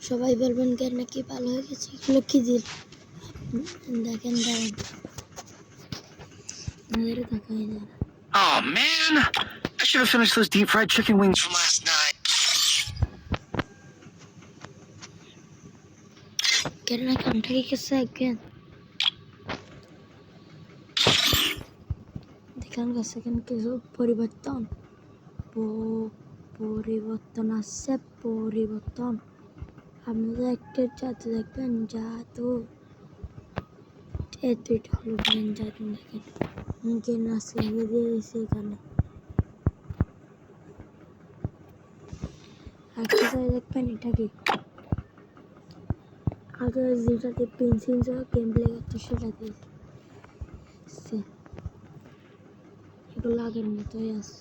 সবাই বলবেন কেন নাকি ভালো হয়ে গেছে, এগুলো কি দিল দেখেন দাঁড়ান আমাদের দেখাই না। Oh man, I should have finished those deep fried chicken wings from last night. কেন নাকি আমটা কি গেছে একদিন দেখেন গেছে কেন কিছু পরিবর্তন পরিবর্তন আসছে পরিবর্তন আপনাদের একটা জাদু দেখবেন জাদু এই দুইটা হলো মেন জাদু দেখেন কেন আছে দিয়ে দিয়েছে এখানে একটা দেখবেন এটা কি আগে যেটাতে পেন্সিল যাওয়া গেম প্লে করতো সেটা দিয়েছে এগুলো আগের মতোই আছে